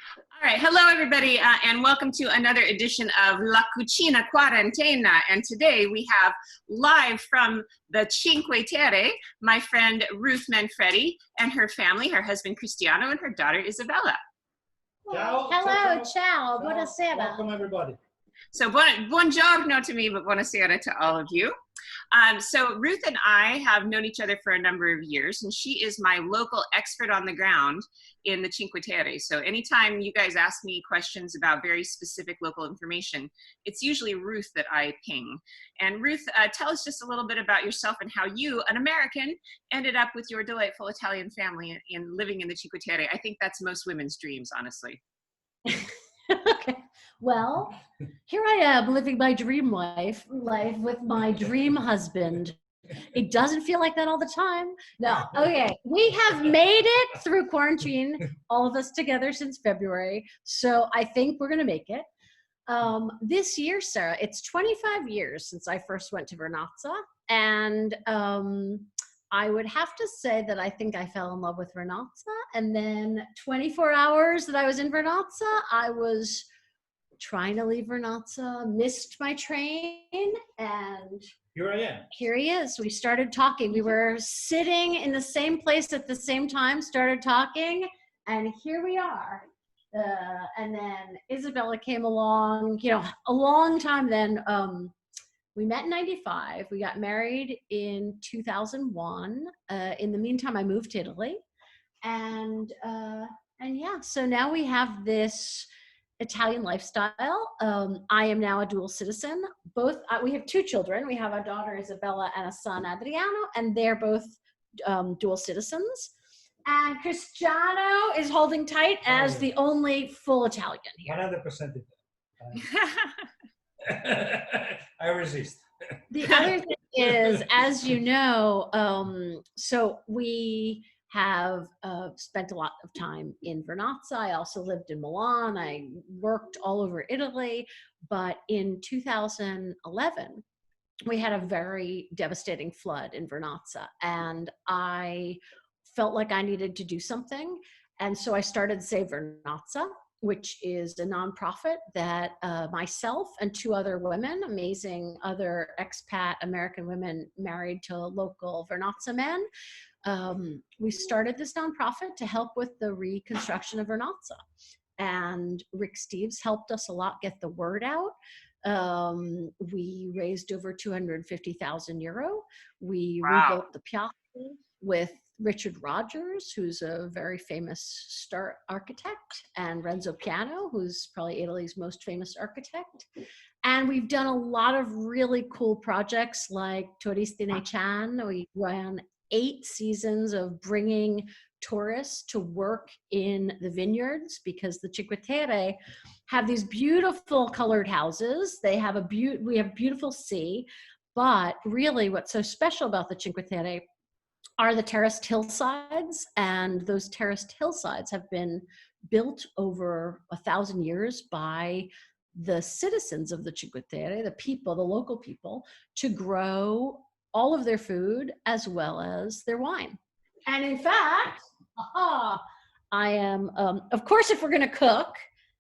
All right, hello everybody, and welcome to another edition of La Cucina Quarantena. And today we have live from the Cinque Terre, my friend Ruth Manfredi and her family, her husband Cristiano and her daughter Isabella. Ciao. Hello, ciao, buonasera. Welcome everybody. So buongiorno to me, but buonasera to all of you. So Ruth and I have known each other for a number of years, and she is my local expert on the ground in the Cinque Terre. So anytime you guys ask me questions about very specific local information, it's usually Ruth that I ping. And Ruth, tell us just a little bit about yourself and how you, an American, ended up with your delightful Italian family in living in the Cinque Terre. I think that's most women's dreams, honestly. Okay. Well, here I am living my dream life with my dream husband. It doesn't feel like that all the time. No. Okay. We have made it through quarantine, all of us together since February. So I think we're going to make it. This year, Sarah, it's 25 years since I first went to Vernazza. And I would have to say that I think I fell in love with Vernazza. And then 24 hours that I was in Vernazza, I was trying to leave Vernazza, missed my train, and here I am. Here he is. We started talking. We were sitting in the same place at the same time, started talking, and here we are. And then Isabella came along, a long time then. We met in 95. We got married in 2001. In the meantime, I moved to Italy. And yeah, so now we have this Italian lifestyle. I am now a dual citizen. We have two children. We have a daughter, Isabella, and a son, Adriano, and they're both dual citizens. And Cristiano is holding tight as the only full Italian here. 100%. I resist. The other thing is, as you know, so we have spent a lot of time in Vernazza. I also lived in Milan. I worked all over Italy. But in 2011, we had a very devastating flood in Vernazza. And I felt like I needed to do something. And so I started Save Vernazza, which is a nonprofit that myself and two other women, amazing other expat American women married to local Vernazza men, we started this nonprofit to help with the reconstruction of Vernazza. And Rick Steves helped us a lot get the word out. We raised over 250,000 euro. We rebuilt the piazza with Richard Rogers, who's a very famous star architect, and Renzo Piano, who's probably Italy's most famous architect. And we've done a lot of really cool projects like Turisti nei Chan. We ran 8 seasons of bringing tourists to work in the vineyards, because the Cinque Terre have these beautiful colored houses. They have we have beautiful sea, but really what's so special about the Cinque Terre are the terraced hillsides, and those terraced hillsides have been built over 1,000 years by the citizens of the Cinque Terre, the people, the local people, to grow all of their food as well as their wine. And in fact, I am, of course, if we're going to cook,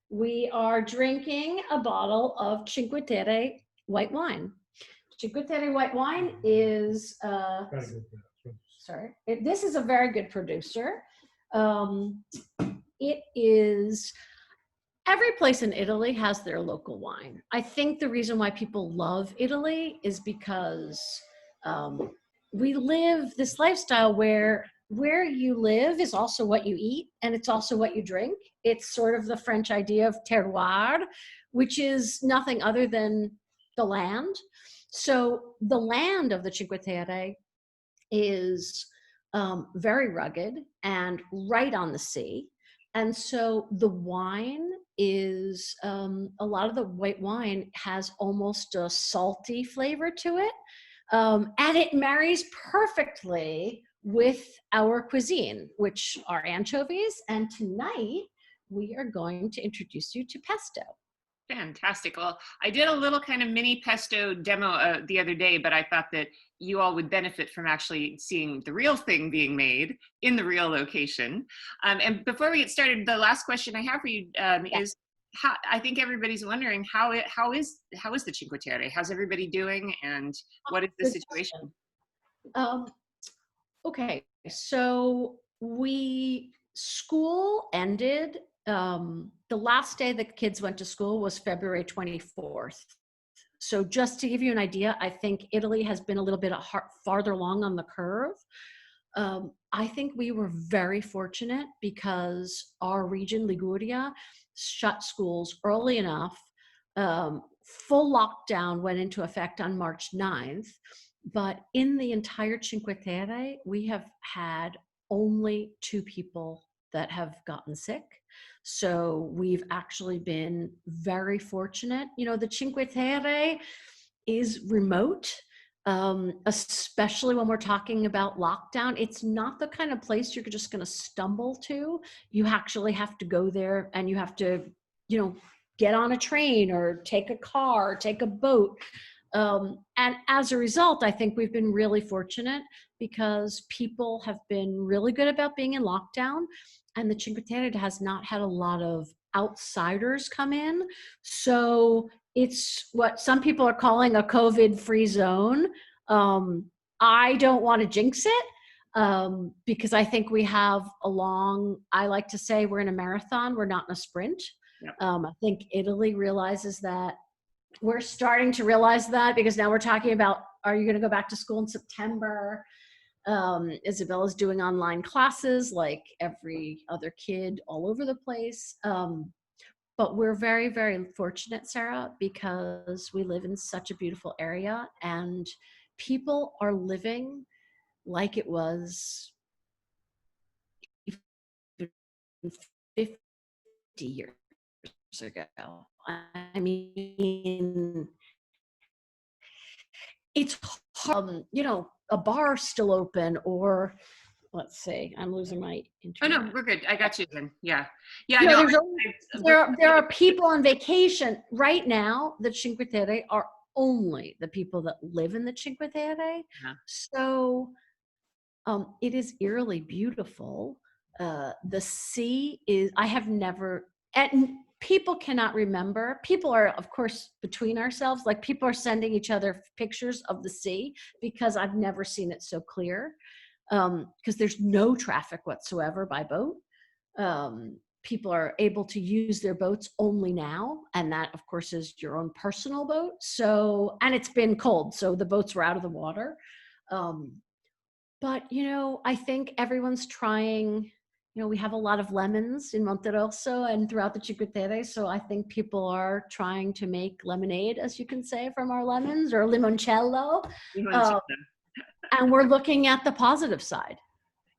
we are drinking a bottle of Cinque Terre white wine. Cinque Terre white wine is this is a very good producer. It is, every place in Italy has their local wine. I think the reason why people love Italy is because we live this lifestyle where you live is also what you eat, and it's also what you drink. It's sort of the French idea of terroir, which is nothing other than the land. So the land of the Cinque Terre is very rugged and right on the sea. And so the wine is, a lot of the white wine has almost a salty flavor to it. And it marries perfectly with our cuisine, which are anchovies. And tonight we are going to introduce you to pesto. Fantastic. Well, I did a little kind of mini pesto demo the other day, but I thought that you all would benefit from actually seeing the real thing being made in the real location. And before we get started, the last question I have for you Yeah. is how, I think everybody's wondering how is the Cinque Terre? How's everybody doing, and what is the Good situation? question. Um, okay, so school ended. The last day the kids went to school was February 24th. So just to give you an idea, I think Italy has been a little bit farther along on the curve. I think we were very fortunate because our region, Liguria, shut schools early enough. Full lockdown went into effect on March 9th. But in the entire Cinque Terre, we have had only 2 people that have gotten sick. So we've actually been very fortunate. You know, the Cinque Terre is remote, especially when we're talking about lockdown. It's not the kind of place you're just going to stumble to. You actually have to go there, and you have to, you know, get on a train or take a car, or take a boat. And as a result, I think we've been really fortunate because people have been really good about being in lockdown, and the Cinque Terre has not had a lot of outsiders come in. So it's what some people are calling a COVID-free zone. I don't want to jinx it, because I think we have I like to say we're in a marathon, we're not in a sprint. Yep. I think Italy realizes that. We're starting to realize that because now we're talking about, are you going to go back to school in September? Isabella's doing online classes like every other kid all over the place. But we're very, very fortunate, Sarah, because we live in such a beautiful area and people are living like it was 50 years ago. I mean, it's you know, a bar still open, or let's see, I'm losing my Oh no, internet. we're good. I got you then. Yeah, yeah. You know, No, there are people on vacation right now. The Cinque Terre are only the people that live in the Cinque Terre. Yeah. So it is eerily beautiful. The sea is, I have never, and people cannot remember. People are, of course, between ourselves, like people are sending each other pictures of the sea because I've never seen it so clear, because there's no traffic whatsoever by boat. People are able to use their boats only now, and that, of course, is your own personal boat. So, and it's been cold, so the boats were out of the water. But, you know, I think everyone's trying, you know, we have a lot of lemons in Monterosso and throughout the Cinque Terre. So I think people are trying to make lemonade, as you can say, from our lemons, or limoncello. And we're looking at the positive side.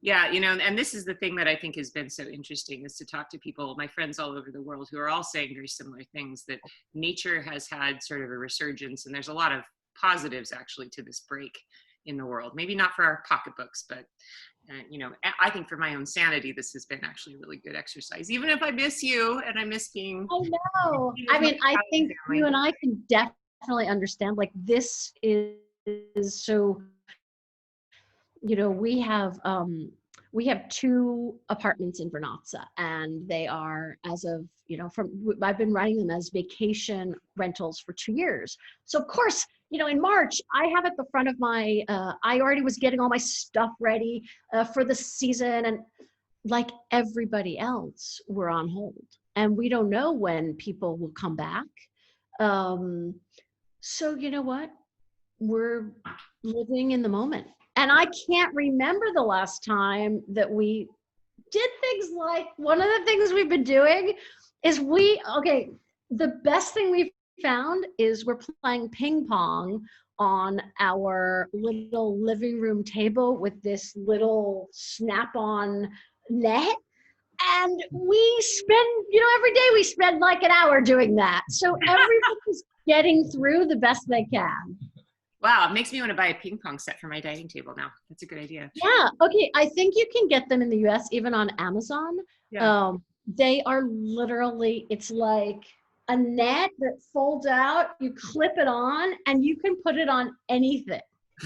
Yeah, you know, and this is the thing that I think has been so interesting, is to talk to people, my friends all over the world, who are all saying very similar things, that nature has had sort of a resurgence, and there's a lot of positives actually to this break in the world. Maybe not for our pocketbooks, but you know, I think for my own sanity, this has been actually a really good exercise, even if I miss you and I miss being. I know. I mean, I think you and I can definitely understand, like, this is so, you know, we have 2 apartments in Vernazza, and they are, as of, you know, I've been running them as vacation rentals for 2 years. So of course, you know, in March, I have at the front of my, I already was getting all my stuff ready for the season, and like everybody else, we're on hold, and we don't know when people will come back. So you know what? We're living in the moment. And I can't remember the last time that we did things like, one of the things we've been doing is the best thing we've found is we're playing ping pong on our little living room table with this little snap-on net. And we spend, you know, every day we spend like an hour doing that. So everybody's getting through the best they can. Wow, it makes me want to buy a ping pong set for my dining table now. That's a good idea. Yeah. Okay. I think you can get them in the US, even on Amazon. Yeah. They are literally, it's like a net that folds out, you clip it on, and you can put it on anything.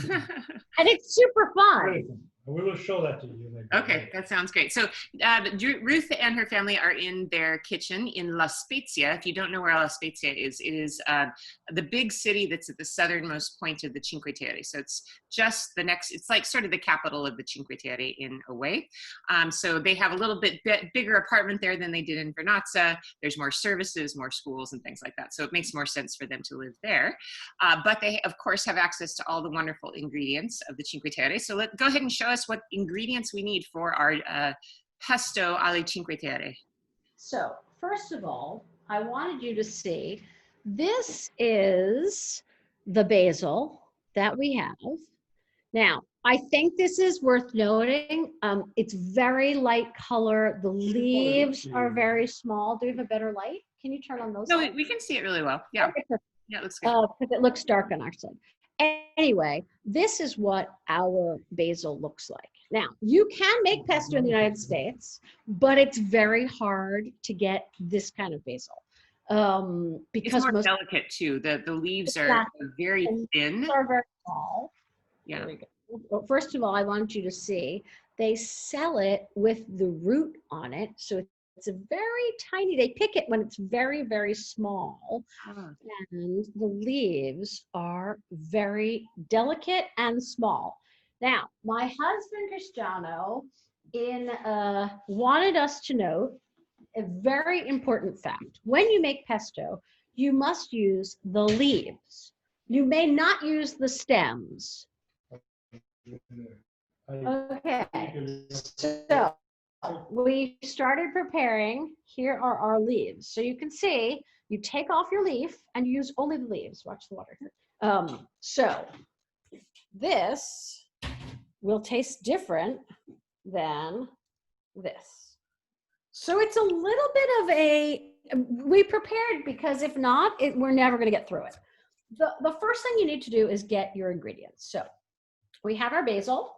And it's super fun. Great. We will show that to you. Maybe. Okay, that sounds great. So Ruth and her family are in their kitchen in La Spezia. If you don't know where La Spezia is, it is the big city that's at the southernmost point of the Cinque Terre. So it's just the next, it's like sort of the capital of the Cinque Terre in a way. So they have a little bit bigger apartment there than they did in Vernazza. There's more services, more schools and things like that. So it makes more sense for them to live there. But they, of course, have access to all the wonderful ingredients of the Cinque Terre. So go ahead and show us what ingredients we need for our pesto alle Cinque Terre. So first of all, I wanted you to see, this is the basil that we have. Now, I think this is worth noting. It's very light color. The leaves are very small. Do you have a better light? Can you turn on those? No, lights? we can see it really well. Yeah, Okay, yeah, it looks good. because it looks dark on our side. Anyway, this is what our basil looks like. Now, you can make pesto in the United States, but it's very hard to get this kind of basil. Because it's more delicate too. The leaves are very thin. Are very small. Yeah. There we go. Well, first of all, I want you to see, they sell it with the root on it. So it's a very tiny, they pick it when it's very, very small. Oh. And the leaves are very delicate and small. Now, my husband, Cristiano, wanted us to note a very important fact. When you make pesto, you must use the leaves. You may not use the stems. Okay, so we started preparing. Here are our leaves. So you can see, you take off your leaf and use only the leaves. Watch the water. So this will taste different than this. So it's a little bit of we prepared, because if not, we're never going to get through it. The first thing you need to do is get your ingredients. So we have our basil.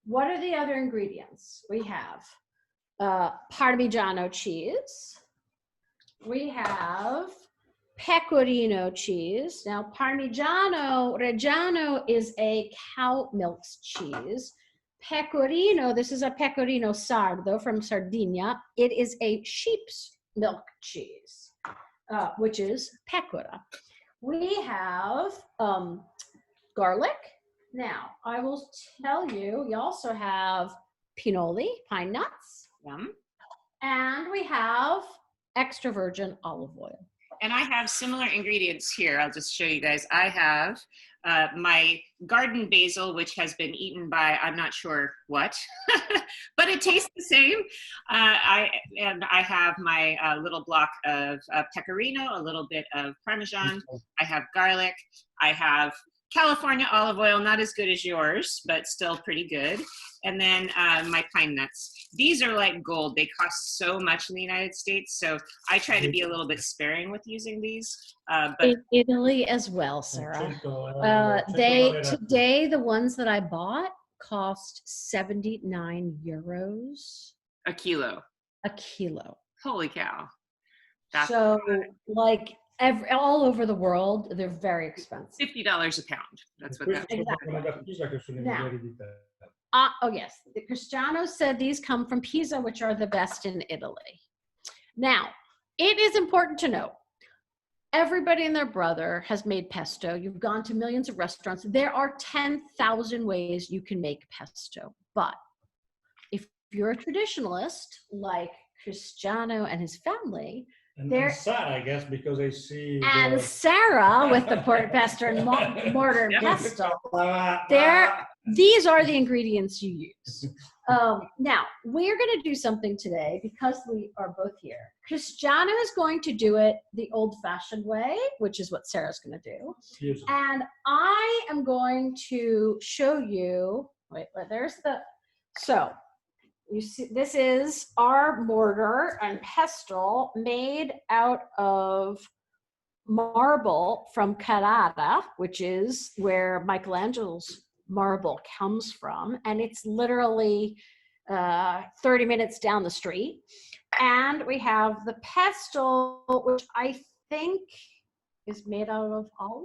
What are the other ingredients? We have Parmigiano cheese. We have Pecorino cheese. Now, Parmigiano Reggiano is a cow milk cheese. Pecorino, this is a Pecorino Sardo from Sardinia. It is a sheep's milk cheese, which is pecora. We have garlic. Now, I will tell you, we also have pinoli, pine nuts. Yum. And we have extra virgin olive oil. And I have similar ingredients here. I'll just show you guys. I have my garden basil, which has been eaten by I'm not sure what, but it tastes the same. I have my little block of pecorino, a little bit of Parmesan. I have garlic. I have California olive oil, not as good as yours, but still pretty good. And then my pine nuts. These are like gold. They cost so much in the United States, so I try to be a little bit sparing with using these. But in Italy as well, Sarah. Today, the ones that I bought cost 79 euros. a kilo. A kilo. Holy cow. That's so like all over the world, they're very expensive. $50 a pound. That's what that is. Exactly. Now, oh yes, the Cristiano said these come from Pisa, which are the best in Italy. Now, it is important to know, everybody and their brother has made pesto. You've gone to millions of restaurants. There are 10,000 ways you can make pesto. But if you're a traditionalist, like Cristiano and his family, and Sarah, I guess, because I see. And Sarah with the pesto and mortar and pesto. These are the ingredients you use. Now, we're going to do something today because we are both here. Cristiano is going to do it the old-fashioned way, which is what Sarah's going to do. Yes. And I am going to show you, wait, there's the, so you see, this is our mortar and pestle made out of marble from Carrara, which is where Michelangelo's marble comes from, and it's literally 30 minutes down the street. And we have the pestle, which I think is made out of olive.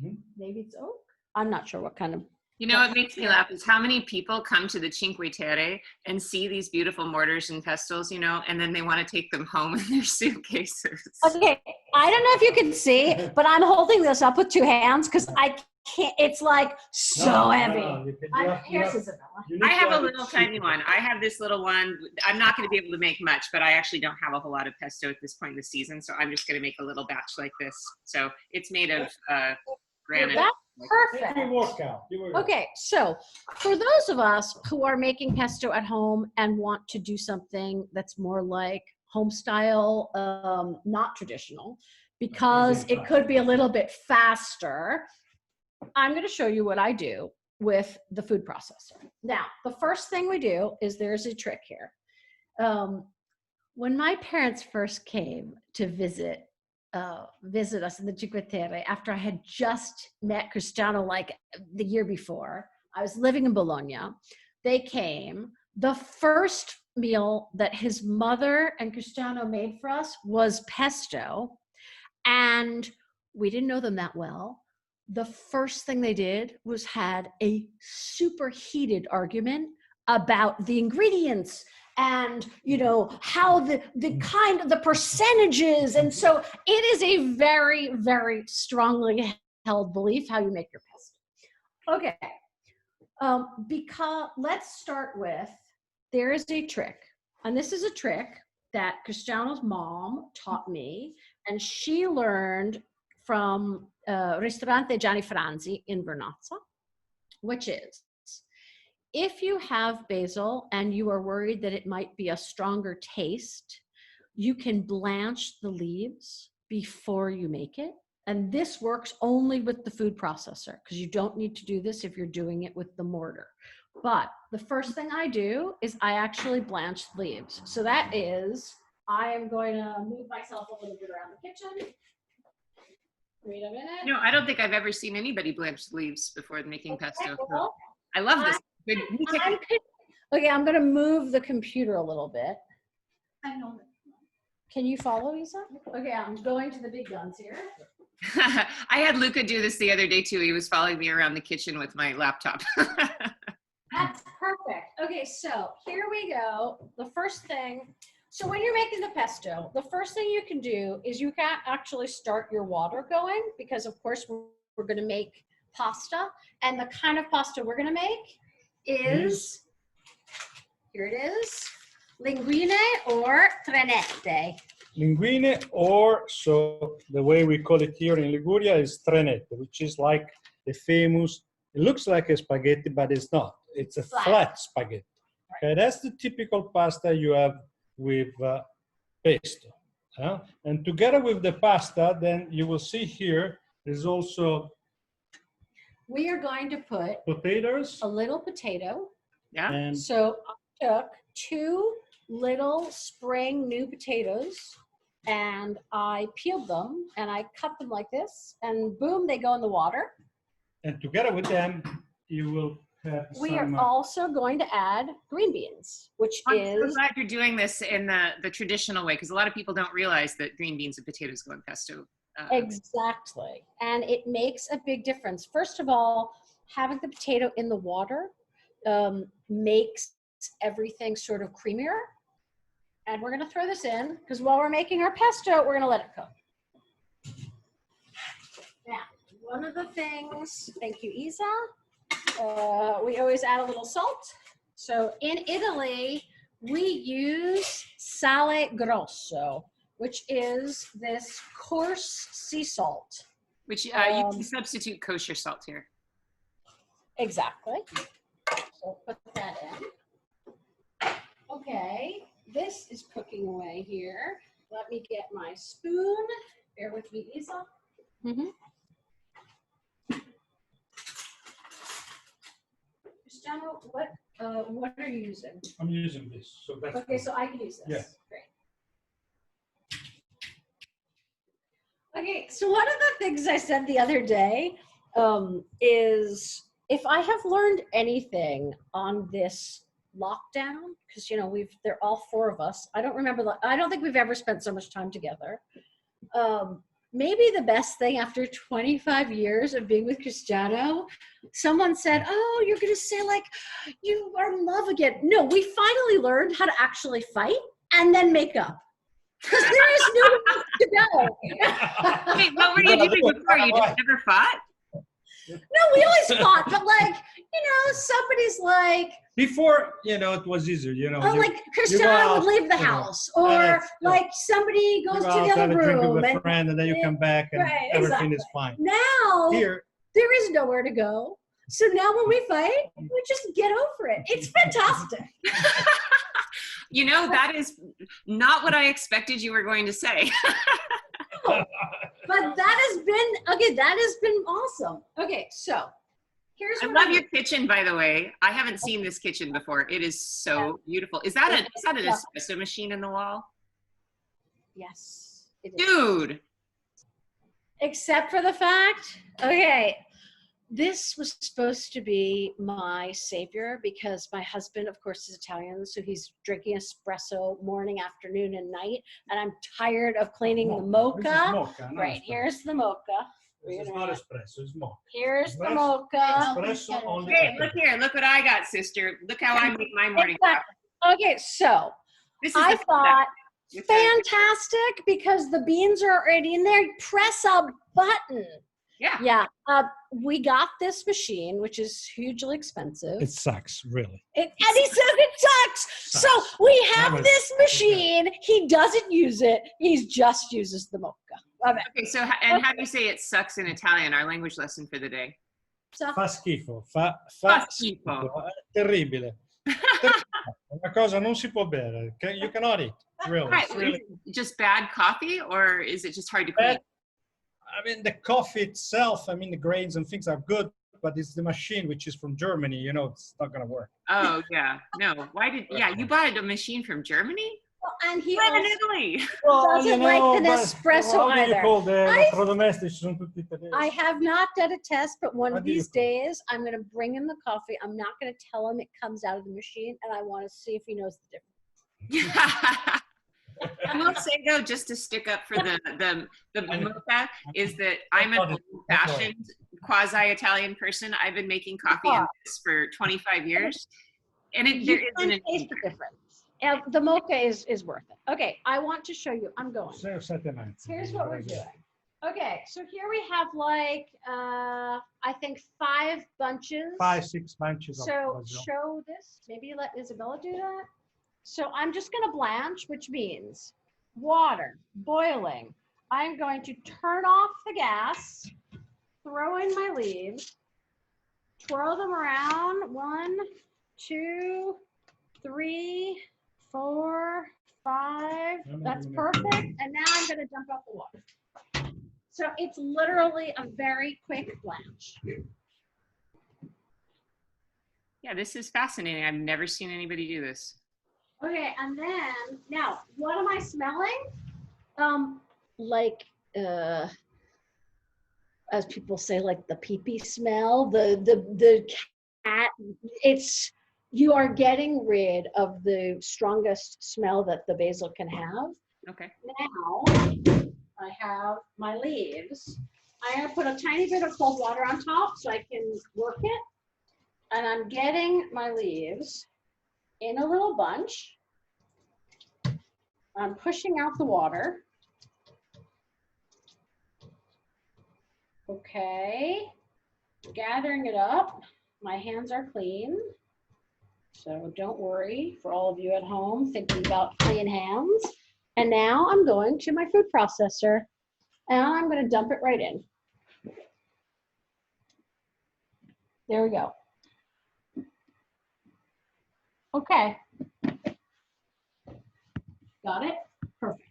Mhm. Maybe it's oak. I'm not sure what kind of. You know what makes me laugh is how many people come to the Cinque Terre and see these beautiful mortars and pestles, you know, and then they want to take them home in their suitcases. Okay, I don't know if you can see, but I'm holding this up with two hands because I can't. It's like so heavy. Here's Isabella. I have a little tiny one. I have this little one. I'm not going to be able to make much, but I actually don't have a whole lot of pesto at this point in the season, so I'm just going to make a little batch like this. So it's made of granite. That's perfect. Okay, so for those of us who are making pesto at home and want to do something that's more like home style, not traditional, because it could be a little bit faster, I'm going to show you what I do with the food processor. Now, the first thing we do is there's a trick here. When my parents first came to visit us in the Cinque Terre after I had just met Cristiano like the year before. I was living in Bologna. They came. The first meal that his mother and Cristiano made for us was pesto. And we didn't know them that well. The first thing they did was had a super heated argument about the ingredients and how the percentages. And so it is a very, very strongly held belief how you make your pesto. Okay, because let's start with, there is a trick, and this is a trick that Cristiano's mom taught me, and she learned from Ristorante Gianni Franzi in Vernazza, which is, if you have basil and you are worried that it might be a stronger taste, you can blanch the leaves before you make it. And this works only with the food processor because you don't need to do this if you're doing it with the mortar. But the first thing I do is I actually blanch the leaves. So that is, I am going to move myself a little bit around the kitchen. Wait a minute. No, I don't think I've ever seen anybody blanch leaves before making pesto. Well, I love this. Okay, I'm going to move the computer a little bit. I know. Can you follow, Isa? Okay, I'm going to the big guns here. I had Luca do this the other day too. He was following me around the kitchen with my laptop. That's perfect. Okay, so here we go. The first thing, so when you're making the pesto, the first thing you can do is you can actually start your water going because of course we're going to make pasta, and the kind of pasta we're going to make is, here it is, linguine or trenette. Linguine, or so the way we call it here in Liguria is trenette, which is like the famous, it looks like a spaghetti, but it's not. It's a flat spaghetti. Okay, that's the typical pasta you have with pesto. And together with the pasta, then you will see here, there's also we are going to put potatoes. A little potato. Yeah. And so I took 2 little spring new potatoes and I peeled them and I cut them like this, and boom, they go in the water. And together with them, you will have we are also going to add green beans, which is... I'm so glad you're doing this in the traditional way, because a lot of people don't realize that green beans and potatoes go in pesto. Exactly. And it makes a big difference. First of all, having the potato in the water makes everything sort of creamier. And we're going to throw this in because while we're making our pesto, we're going to let it cook. Now, one of the things, thank you, Isa, we always add a little salt. So in Italy, we use sale grosso, which is this coarse sea salt. Which you can substitute kosher salt here. Exactly. So put that in. Okay, this is cooking away here. Let me get my spoon. Bear with me, Isa. Cristiano, what are you using? I'm using this. So that's okay, so I can use this. Yeah. Great. Okay, so one of the things I said the other day is if I have learned anything on this lockdown, because they're all 4 of us. I don't think we've ever spent so much time together. maybe the best thing after 25 years of being with Cristiano, someone said, oh, you're going to say like, you are in love again. No, we finally learned how to actually fight and then make up. Because there is nowhere else to go. Wait, what were you doing before? You just never fought? No, we always fought, but like, somebody's like, Before, it was easier, oh, like Cristiano would leave the house, or like somebody goes to the other room, with a friend, and then you come back, and everything is fine. Now, here, there is nowhere to go. So now when we fight, we just get over it. It's fantastic. That is not what I expected you were going to say. But that has been awesome. Okay, so here's I love your kitchen, by the way. I haven't seen this kitchen before. It is so beautiful. Is that an espresso machine in the wall? Yes. It is. Dude. Except for the fact, okay, this was supposed to be my savior because my husband, of course, is Italian, so he's drinking espresso morning, afternoon, and night, and I'm tired of cleaning the mocha. Right, here's the mocha. It's not espresso, it's mocha. Here's the mocha. Okay, look here. Look what I got, sister. Look how I make my morning coffee. Okay, so I thought, fantastic, because the beans are already in there. Press a button. Yeah. We got this machine, which is hugely expensive. It sucks, really. And he says it sucks. So we have this machine. He doesn't use it. He just uses the mocha. Okay, so and how do you say it sucks in Italian? Our language lesson for the day. Fa schifo. Fa schifo. Terribile. Una cosa non si può bere. You cannot eat. Really. Right. Really... Is it just bad coffee, or is it just hard to clean? I mean, the coffee itself, the grains and things are good, but it's the machine, which is from Germany, it's not going to work. Oh, yeah. No. You bought a machine from Germany? Well, and he in Italy. Doesn't like the Nespresso either. I have not done a test, but one of these days, I'm going to bring him the coffee. I'm not going to tell him it comes out of the machine, and I want to see if he knows the difference. I will say though, just to stick up for the mocha, is that I'm an old-fashioned quasi-Italian person. I've been making coffee in this for 25 years, and there isn't a taste difference. The mocha is worth it. Okay, I want to show you. I'm going. Here's what we're doing. Okay, so here we have like I think 5 bunches. 6 bunches. So show this. Maybe let Isabella do that. So I'm just going to blanch, which means water boiling. I'm going to turn off the gas, throw in my leaves, twirl them around. 1, 2, 3, 4, 5. That's perfect. And now I'm going to dump out the water. So it's literally a very quick blanch. Yeah, this is fascinating. I've never seen anybody do this. Okay, and then now, what am I smelling? As people say, like the pee-pee smell, the cat. You are getting rid of the strongest smell that the basil can have. Okay. Now I have my leaves. I'm gonna put a tiny bit of cold water on top so I can work it, and I'm getting my leaves in a little bunch. I'm pushing out the water. Okay, gathering it up. My hands are clean, so don't worry for all of you at home thinking about clean hands. And now I'm going to my food processor and I'm going to dump it right in. There we go. Okay. Got it? Perfect.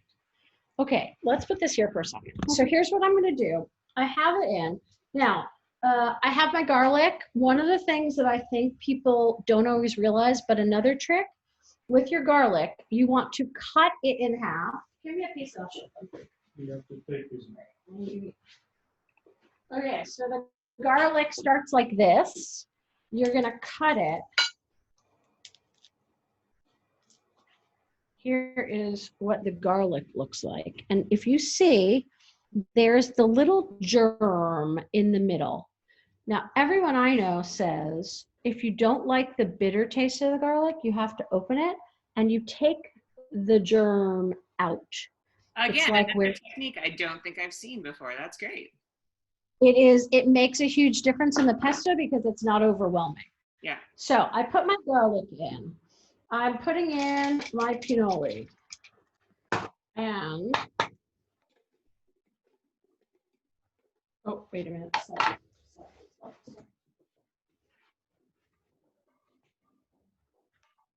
Okay, let's put this here for a second. So here's what I'm going to do. I have it in. Now, I have my garlic. One of the things that I think people don't always realize, but another trick with your garlic, you want to cut it in half. Give me a piece of it. You have to take this. Okay, so the garlic starts like this. You're going to cut it. Here is what the garlic looks like. And if you see, there's the little germ in the middle. Now, everyone I know says if you don't like the bitter taste of the garlic, you have to open it and you take the germ out. Again, like another technique I don't think I've seen before. That's great. It makes a huge difference in the pesto because it's not overwhelming. Yeah. So I put my garlic in. I'm putting in my pinoli. And, oh, wait a minute. Sorry.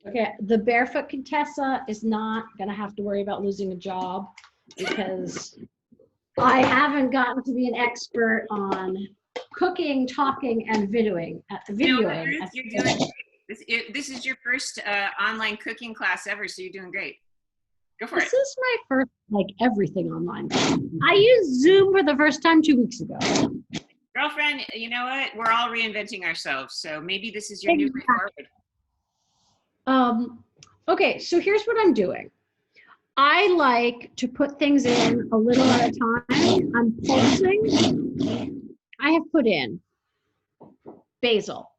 Okay, the barefoot Contessa is not going to have to worry about losing a job because I haven't gotten to be an expert on cooking, talking, and videoing. Ruth, you're doing great. This is your first online cooking class ever, so you're doing great. Go for it. This is my first, like, everything online. I used Zoom for the first time 2 weeks ago. Girlfriend, you know what? We're all reinventing ourselves, so maybe this is your new way forward. Okay, so here's what I'm doing. I like to put things in a little at a time. I'm pulsing. I have put in basil,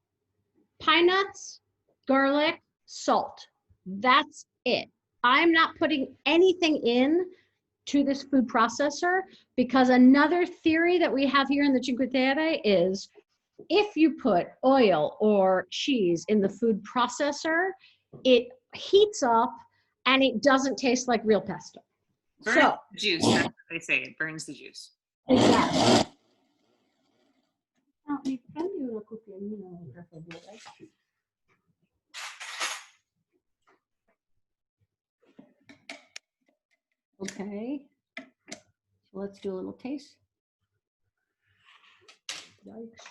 pine nuts, garlic, salt. That's it. I'm not putting anything in to this food processor because another theory that we have here in the Cinque Terre is if you put oil or cheese in the food processor, it heats up and it doesn't taste like real pesto. Burns the juice, that's what they say. It burns the juice. Exactly. Okay, so let's do a little taste. Yikes.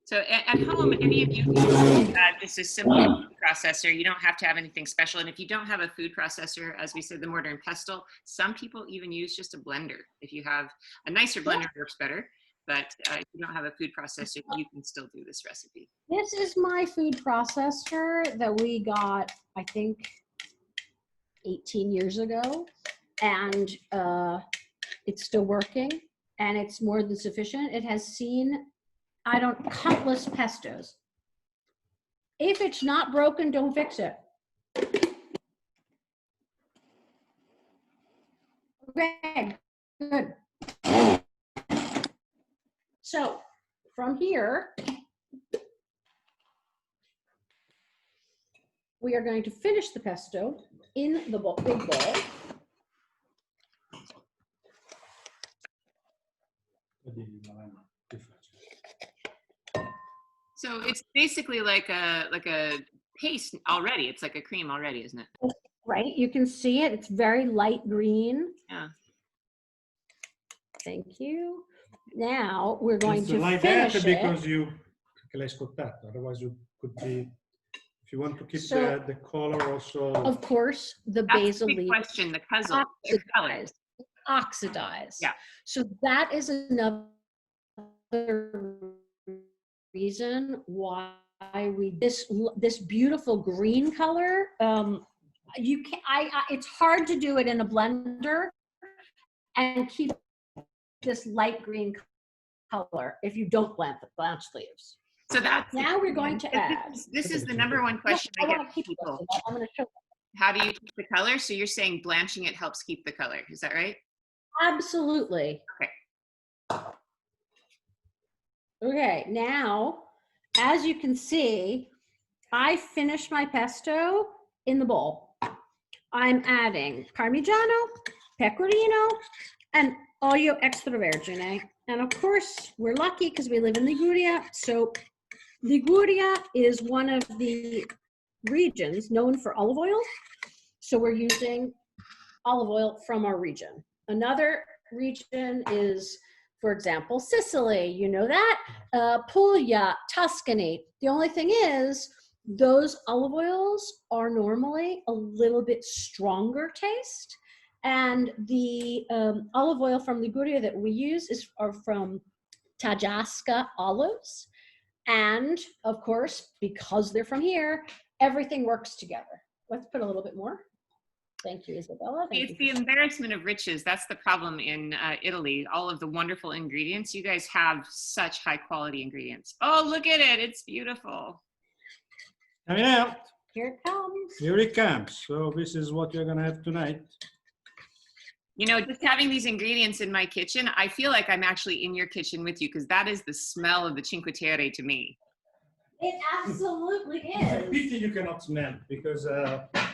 So at home, any of you can use just a simple food processor. You don't have to have anything special. And if you don't have a food processor, as we said, the mortar and pestle, some people even use just a blender. If you have a nicer blender, works better. But if you don't have a food processor, you can still do this recipe. This is my food processor that we got, I think, 18 years ago. And it's still working. And it's more than sufficient. It has seen countless pestos. If it's not broken, don't fix it. Okay, good. So from here, we are going to finish the pesto in the big bowl. So it's basically like a paste already. It's like a cream already, isn't it? Right, you can see it. It's very light green. Yeah. Thank you. Now we're going it's to like finish that it. because you l'hai scottato, otherwise you could be, if you want to keep So, the color also. Of course, the That's basil the big leaf question, the puzzle. oxidize. Yeah. So that is another reason why this beautiful green color. You can it's hard to do it in a blender and keep this light green color if you don't blanch leaves. So that's now we're going to add. This is the number one question I get from people. I'm going to show you. How do you keep the color? So you're saying blanching it helps keep the color. Is that right? Absolutely. Okay. Okay, now, as you can see, I finished my pesto in the bowl. I'm adding Parmigiano, Pecorino, and olio extravergine. And of course, we're lucky because we live in Liguria. So Liguria is one of the regions known for olive oil. So we're using olive oil from our region. Another region is, for example, Sicily, you know that, Puglia, Tuscany. The only thing is, those olive oils are normally a little bit stronger taste. And the olive oil from Liguria that we use are from Tajasca olives. And of course, because they're from here, everything works together. Let's put a little bit more. Thank you, Isabella. Thank It's you. the embarrassment of riches. That's the problem in Italy. All of the wonderful ingredients. You guys have such high quality ingredients. Oh, look at it. It's beautiful. Coming out. Here it comes. Here it comes. So this is what you're going to have tonight. You know, just having these ingredients in my kitchen, I feel like I'm actually in your kitchen with you because that is the smell of the Cinque Terre to me. It absolutely It's a is. pity you cannot smell because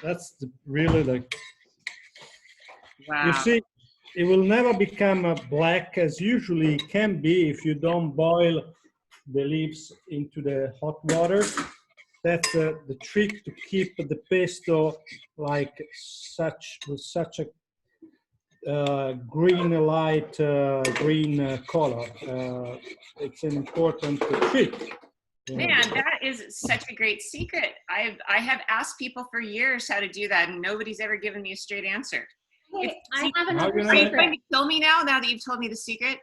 that's really like. Wow. You see, it will never become black as usually it can be if you don't boil the leaves into the hot water. That's the trick to keep the pesto like with such a green light green color. It's an important trick. Man, that is such a great secret. I have asked people for years how to do that, and nobody's ever given me a straight answer. Hey, I have another Are you going secret. to kill me now that you've told me the secret?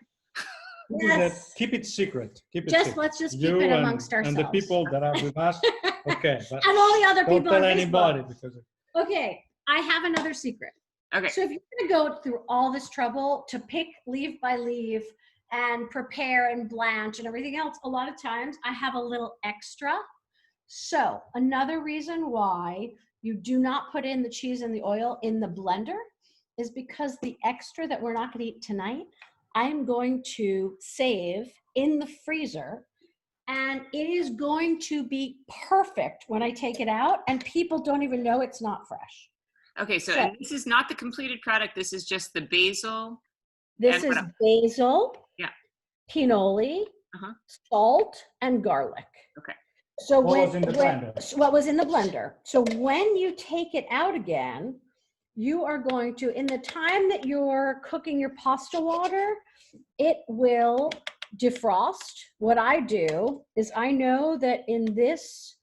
Yes. Keep it secret. Keep it Just secret. let's just keep You it amongst and ourselves. the people that are with us. Okay, but and all the other don't people tell on anybody Facebook. because. Okay, I have another secret. Okay. So if you're going to go through all this trouble to pick leaf by leaf and prepare and blanch and everything else, a lot of times I have a little extra. So another reason why you do not put in the cheese and the oil in the blender is because the extra that we're not going to eat tonight, I'm going to save in the freezer, and it is going to be perfect when I take it out, and people don't even know it's not fresh. Okay, so and this is not the completed product. This is just the basil. This is basil, yeah, pinoli, salt, and garlic. Okay. So what was in the blender? What was in the blender? So when you take it out again, you are going to, in the time that you're cooking your pasta water, it will defrost. What I do is I know that in this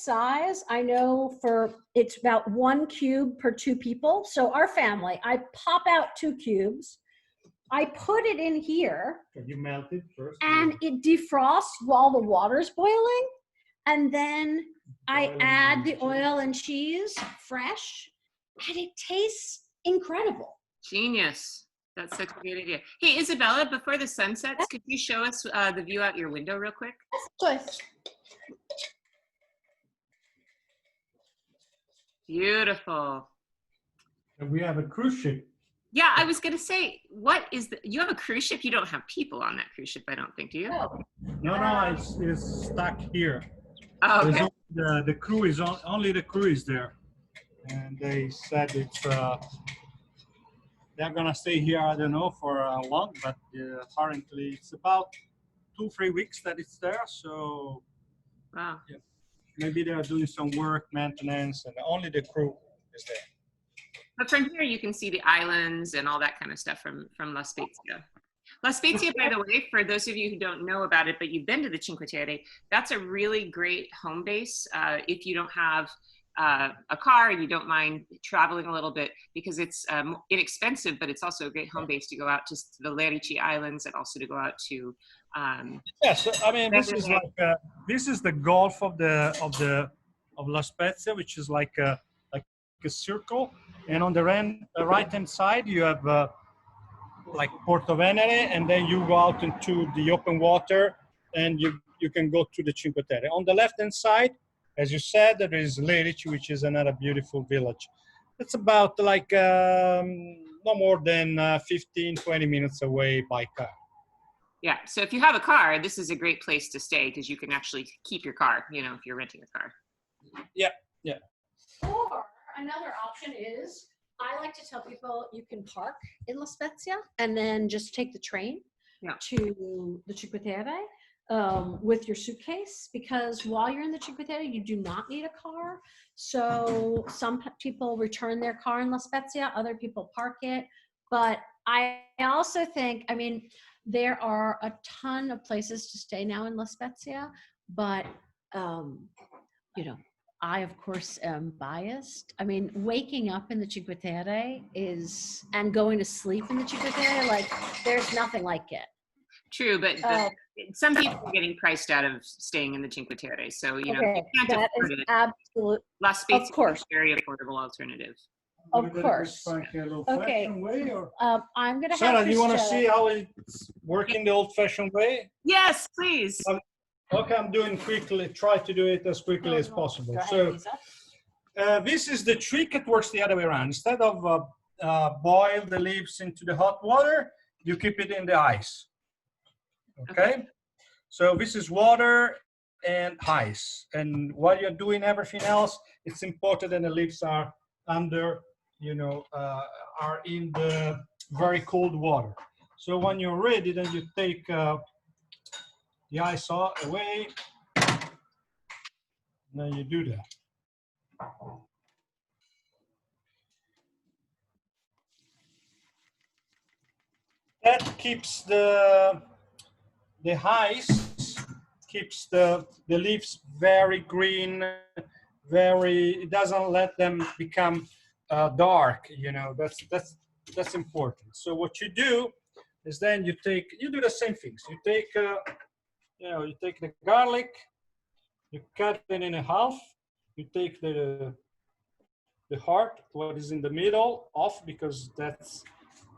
size, I know it's about 1 cube per 2 people. So our family, I pop out 2 cubes. I put it in here. You melt it first. And it defrosts while the water's boiling. And then I add the oil and cheese fresh, and it tastes incredible. Genius. That's such a great idea. Hey, Isabella, before the sun sets, could you show us the view out your window real quick? Yes. Beautiful. And we have a cruise ship. Yeah, I was going to say, you have a cruise ship? You don't have people on that cruise ship, I don't think, do you? No, it's stuck here. Oh, okay. The crew is only the crew is there. And they said they're going to stay here, I don't know for long, but apparently it's about 2-3 weeks that it's there. So Wow. Yeah, maybe they're doing some work, maintenance, and only the crew is there. But from here, you can see the islands and all that kind of stuff from La Spezia. La Spezia, by the way, for those of you who don't know about it, but you've been to the Cinque Terre, that's a really great home base if you don't have a car and you don't mind traveling a little bit, because it's inexpensive, but it's also a great home base to go out to the Lerici Islands and also to go out to. Yes, I mean this is the Gulf of La Spezia, which is like a circle, and on the right hand side you have like Porto Venere, and then you go out into the open water, and you can go to the Cinque Terre. On the left hand side, as you said, there is Lerici, which is another beautiful village. It's about like no more than 15-20 minutes away by car. Yeah, so if you have a car, this is a great place to stay because you can actually keep your car, if you're renting a car. Yeah. Or another option is, I like to tell people you can park in La Spezia and then just take the train to the Cinque Terre with your suitcase, because while you're in the Cinque Terre, you do not need a car. So some people return their car in La Spezia, other people park it. But I also think, there are a ton of places to stay now in La Spezia, but, I, of course, am biased. Waking up in the Cinque Terre and going to sleep in the Cinque Terre, there's nothing like it. True, but some people are getting priced out of staying in the Cinque Terre. So, you know, if Okay, you can't that afford is it, absolute. La Spezia Of course. is a very affordable alternative. Of course. Okay. Way, or? I'm gonna Sarah, have do you want to show- see how it's working the old-fashioned way? Yes, please. Okay, I'm doing quickly. Try to do it as quickly as possible. Go ahead, So Lisa. this is the trick. It works the other way around. Instead of boil the leaves into the hot water, you keep it in the ice. Okay. So this is water and ice. And while you're doing everything else, it's important that the leaves are under, you know, are in the very cold water. So when you're ready, then you take the ice away. And then you do that. That keeps the ice keeps the leaves very green, it doesn't let them become dark, you know, that's important. So what you do is then you do the same things. You take, you know, you take the garlic, you cut it in half, you take the heart, what is in the middle off, because that's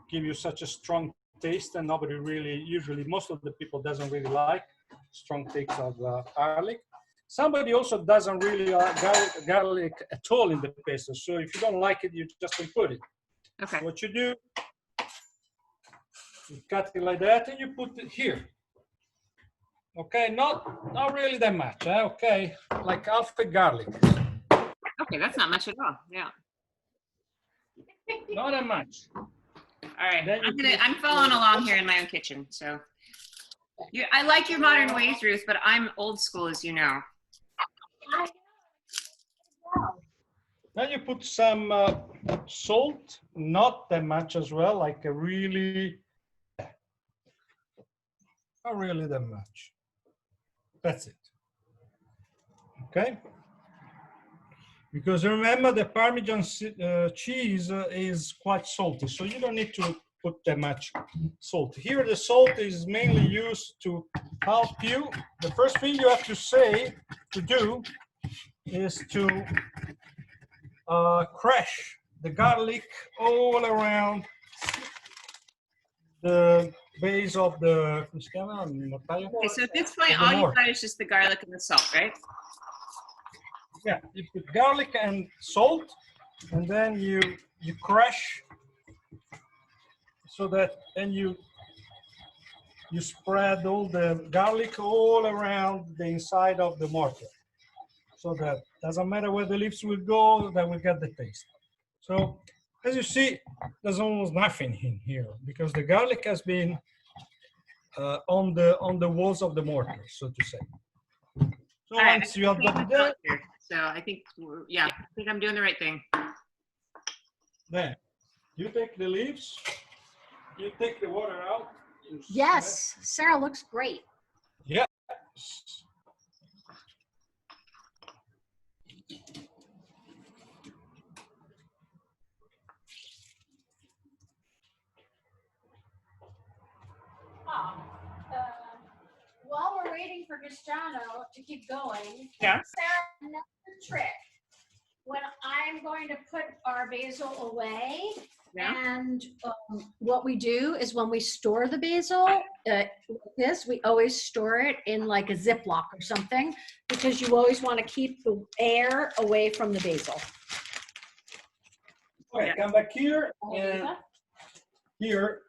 give you such a strong taste, and nobody really, usually most of the people doesn't really like strong taste of garlic. Somebody also doesn't really like garlic at all in the pesto. So if you don't like it, you just don't put it. Okay. So what you do, you cut it like that and you put it here. Okay, not really that much. Okay, like half a garlic. Okay, that's not much at all. Yeah. Not that much. All right. I'm following along here in my own kitchen. So I like your modern ways, Ruth, but I'm old school, as you know. Then you put some salt, not that much as well, like a really, not really that much. That's it. Okay? Because remember, the Parmesan cheese is quite salty, so you don't need to put that much salt. Here, the salt is mainly used to help you. The first thing you have to do is to crush the garlic all around the base of the. Okay, so at this point, all you've got is just the garlic and the salt, right? Yeah, you put garlic and salt, and then you crush so that, and you spread all the garlic all around the inside of the mortar, so that doesn't matter where the leaves will go, that will get the taste. So as you see, there's almost nothing in here because the garlic has been on the walls of the mortar, so to say. So once you have done that, so I think, yeah, I think I'm doing the right thing. then you take the leaves, you take the water out. Yes, Sarah looks great. Yeah. While we're waiting for Cristiano to keep going, Yeah. Sarah, another trick. When I'm going to put our basil away, and what we do is when we store the basil, we always store it in like a Ziploc or something, because you always want to keep the air away from the basil. Okay, come back here, and here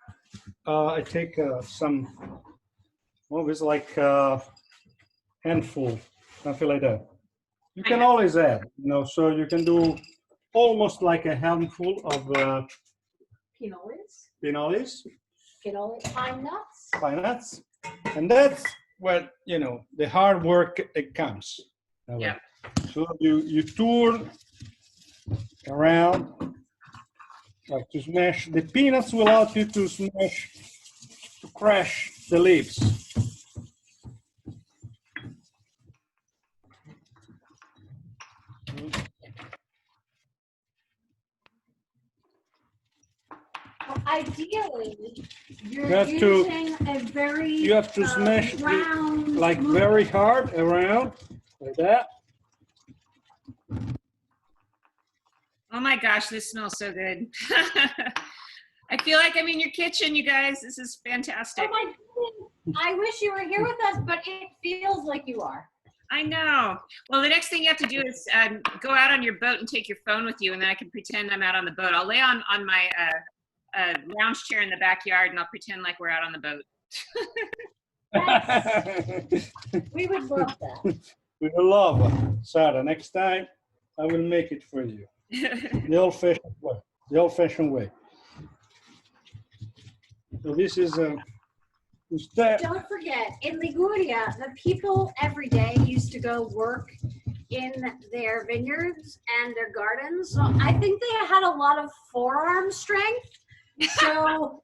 I take some, well, it's like a handful, something like that. You can always add, you know, so you can do almost like a handful of pinoles, pine nuts, and that's what, you know, the hard work it comes. Yeah. So you turn around, like to smash. The peanuts will help you to smash, to crush the leaves. ideally, you're You have to- using a very You have to smash it round, like smooth- very hard around, like that. Oh my gosh, this smells so good. I feel like I'm in your kitchen, you guys. This is fantastic. Oh my goodness. I wish you were here with us, but it feels like you are. I know. Well, the next thing you have to do is go out on your boat and take your phone with you, and then I can pretend I'm out on the boat. I'll lay on my lounge chair in the backyard, and I'll pretend like we're out on the boat. We would love that. We will love it. Sarah, next time I will make it for you. The old-fashioned way. The old-fashioned way. So this is Don't forget, in Liguria, the people every day used to go work in their vineyards and their gardens. So I think they had a lot of forearm strength. So,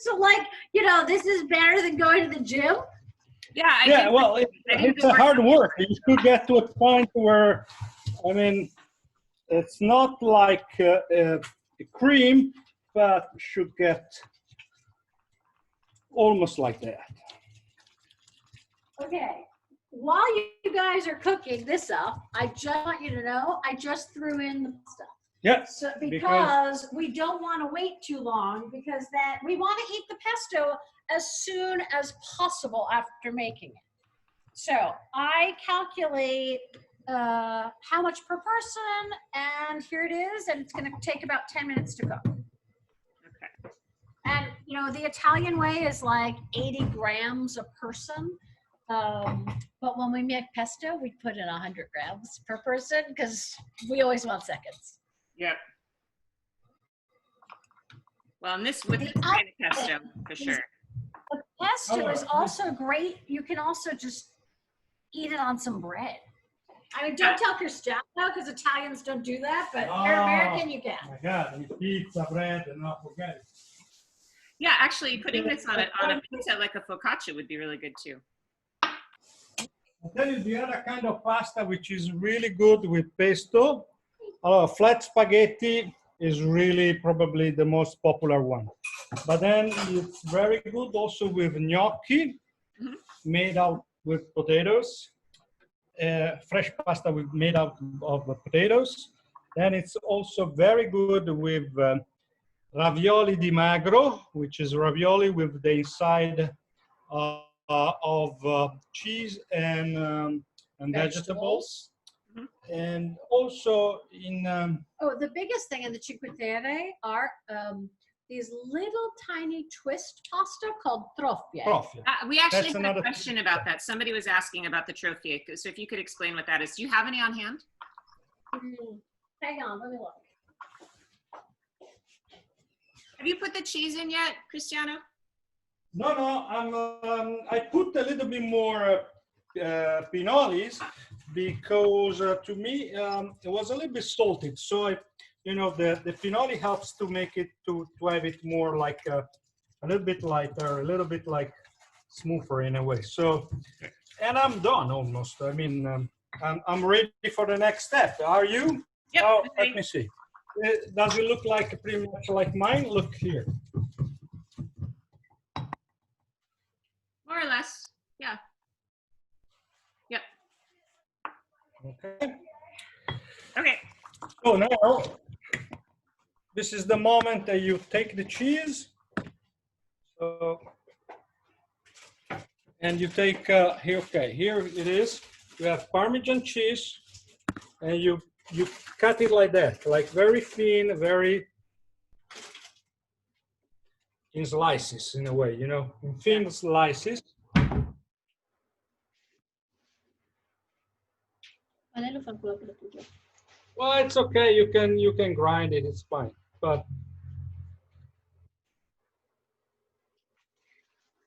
so like, you know, this is better than going to the gym. Yeah. yeah. Well, it's a hard work. You should get to a point where, I mean, it's not like a cream, but should get almost like that. Okay. While you guys are cooking this up, I just want you to know, I just threw in the pasta. Yeah. So because we don't want to wait too long, because then we want to eat the pesto as soon as possible after making it. So I calculate how much per person, and here it is, and it's going to take about 10 minutes to cook. Okay. And you know, the Italian way is like 80 grams a person. But when we make pesto, we put in 100 grams per person because we always want seconds. Yep. Well, and this with this kind of pesto, for sure. The pesto is also great. You can also just eat it on some bread. I mean, don't tell Cristiano because Italians don't do that, but you're American, you can. Oh my God, pizza, bread, and not forget it. Yeah, actually, putting this on a pizza like a focaccia would be really good too. I'll tell you the other kind of pasta which is really good with pesto. Flat spaghetti is really probably the most popular one. But then it's very good also with gnocchi made out with potatoes. Fresh pasta made out of potatoes. Then it's also very good with ravioli di magro, which is ravioli with the inside of cheese and vegetables. And also in The biggest thing in the Cinque Terre are these little tiny twist pasta called trofie. We actually That's had another a question about that. Somebody was asking about the trofie. So if you could explain what that is. Do you have any on hand? Hang on, let me look. Have you put the cheese in yet, Cristiano? No, I put a little bit more pinoles because to me it was a little bit salted. So the pinoli helps to make it to have it more like a little bit lighter, a little bit like smoother in a way. So, and I'm done almost. I mean, I'm ready for the next step. Are you? Yep. Oh, let me see. Does it look like pretty much like mine? Look here. More or less. Yeah. Yep. Okay. Okay. So now, this is the moment that you take the cheese. So, and you take here. Okay, here it is. You have Parmesan cheese, and you cut it like that, like very thin, very in slices in a way, in thin slices. Well, it's okay. You can grind it. It's fine. But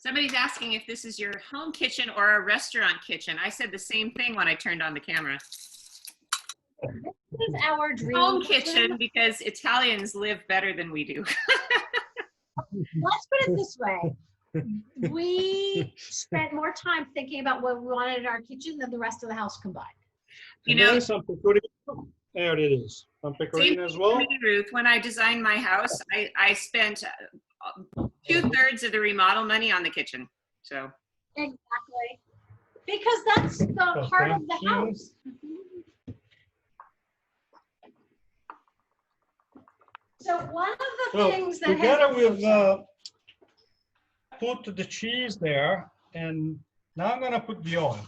Somebody's asking if this is your home kitchen or a restaurant kitchen. I said the same thing when I turned on the camera. This is our dream Home kitchen because Italians live better than we do. Let's put it this way. We spent more time thinking about what we wanted in our kitchen than the rest of the house combined. You know, something pretty There it is. Some pecorino as well. Me, Ruth, when I designed my house, I spent 2/3 of the remodel money on the kitchen. So Exactly. Because that's the heart of the house. So one of the things that together we've put the cheese there, and now I'm gonna put the oil.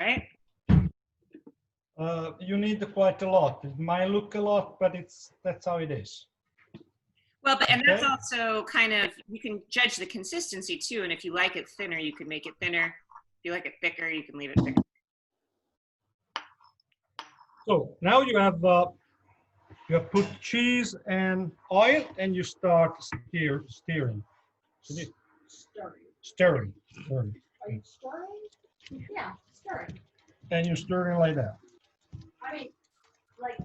all right. You need quite a lot. It might look a lot, but that's how it is. Well, but, and that's also kind of, you can judge the consistency too. And if you like it thinner, you can make it thinner. If you like it thicker, you can leave it thicker. So now you have put cheese and oil, and you start stirring. Stirring. Are you stirring? Yeah, stirring. And you're stirring like that. I mean, like.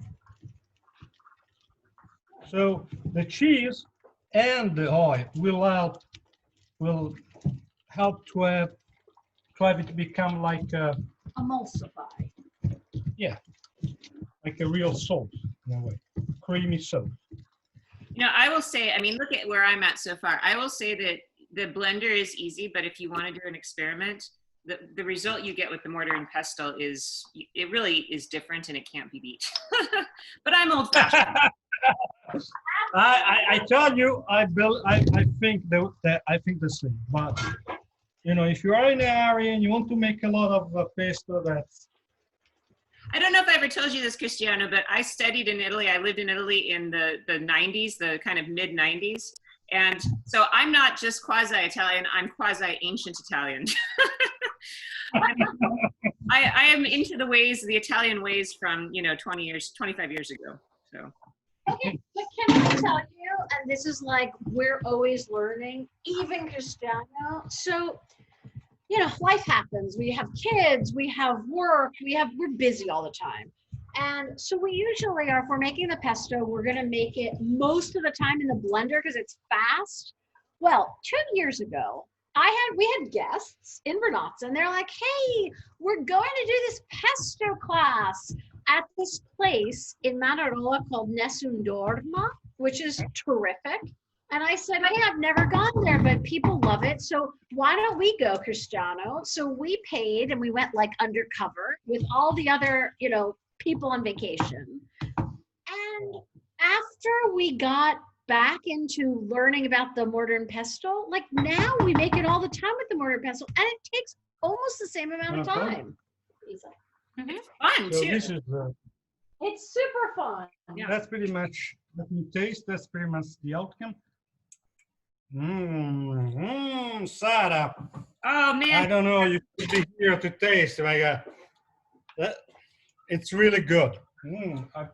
So the cheese and the oil will help to have it to become like Emulsify. yeah, like a real sauce in a way, creamy sauce. You know, I will say, I mean, look at where I'm at so far. I will say that the blender is easy, but if you want to do an experiment, the result you get with the mortar and pestle is, it really is different and it can't be beat. But I'm old fashioned. I tell you, I think I think the same. But you know, if you are in the area and you want to make a lot of pesto, that's. I don't know if I ever told you this, Cristiano, but I studied in Italy. I lived in Italy in the 90s, the kind of mid 90s. And so I'm not just quasi-Italian, I'm quasi-ancient Italian. I am into the Italian ways from, 25 years ago. So. Okay, but can I tell you, and this is like, we're always learning, even Cristiano. So, life happens. We have kids, we have work, we're busy all the time. And so we usually are, if we're making the pesto, we're gonna make it most of the time in the blender because it's fast. Well, 2 years ago, we had guests in Vernazza, and they're like, hey, we're going to do this pesto class at this place in Manarola called Nessun Dorma, which is terrific. And I said, hey, I've never gone there, but people love it. So why don't we go, Cristiano? So we paid and we went like undercover with all the other, people on vacation. And after we got back into learning about the mortar and pestle, like now we make it all the time with the mortar and pestle, and it takes almost the same amount of time. It's fun So too. this is It's super fun. Yeah. that's pretty much, let me taste, that's pretty much the outcome. Sarah. Oh man. I don't know, you could be here to taste. My God. It's really good. I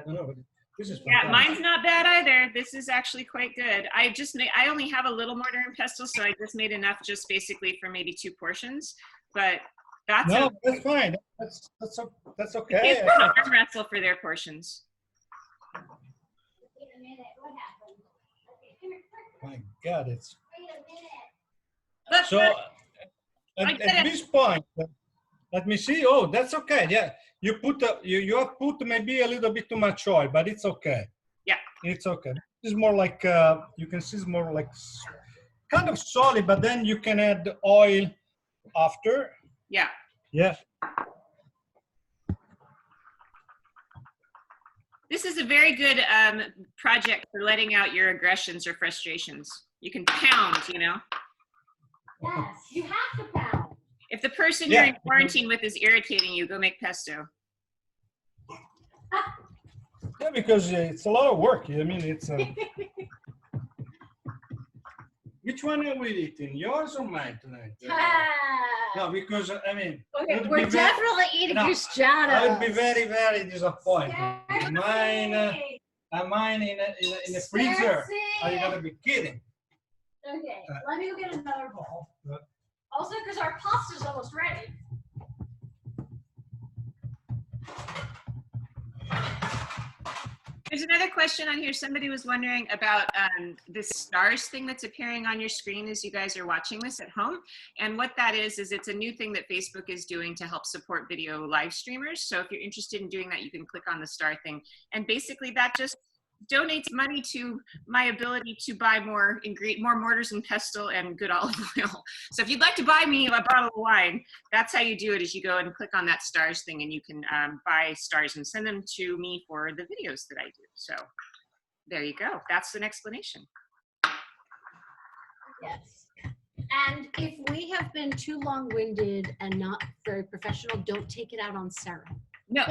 don't know. This is Yeah, fantastic. mine's not bad either. This is actually quite good. I only have a little mortar and pestle, so I just made enough just basically for maybe 2 portions. But that's that's fine. That's okay. Kids can arm wrestle for their portions. Wait a minute, what happened? Okay, come here. My God, it's Wait a minute. But, so. At this point, let me see. Oh, that's okay. Yeah, you put you have put maybe a little bit too much oil, but it's okay. Yeah, it's okay. It's more like you can see it's more like kind of solid, but then you can add the oil after. yeah. Yeah. This is a very good project for letting out your aggressions or frustrations. You can pound, Yes, you have to pound. If the person you're in quarantine with is irritating you, go make pesto. Yeah, because it's a lot of work. I mean, it's. Which one are we eating? Yours or mine tonight? No, because I mean. Okay, we're definitely eating Cristiano. I would be very, very disappointed. Mine in the freezer. Are you gonna be kidding? Okay, let me go get another bowl. Also, because our pasta's almost ready. There's another question on here. Somebody was wondering about this stars thing that's appearing on your screen as you guys are watching this at home. And what that is it's a new thing that Facebook is doing to help support video live streamers. So if you're interested in doing that, you can click on the star thing. And basically that just donates money to my ability to buy more mortars and pestle and good olive oil. So if you'd like to buy me a bottle of wine, that's how you do it, is you go and click on that stars thing and you can buy stars and send them to me for the videos that I do. So there you go. That's an explanation. Yes. And if we have been too long-winded and not very professional, don't take it out on Sarah. No,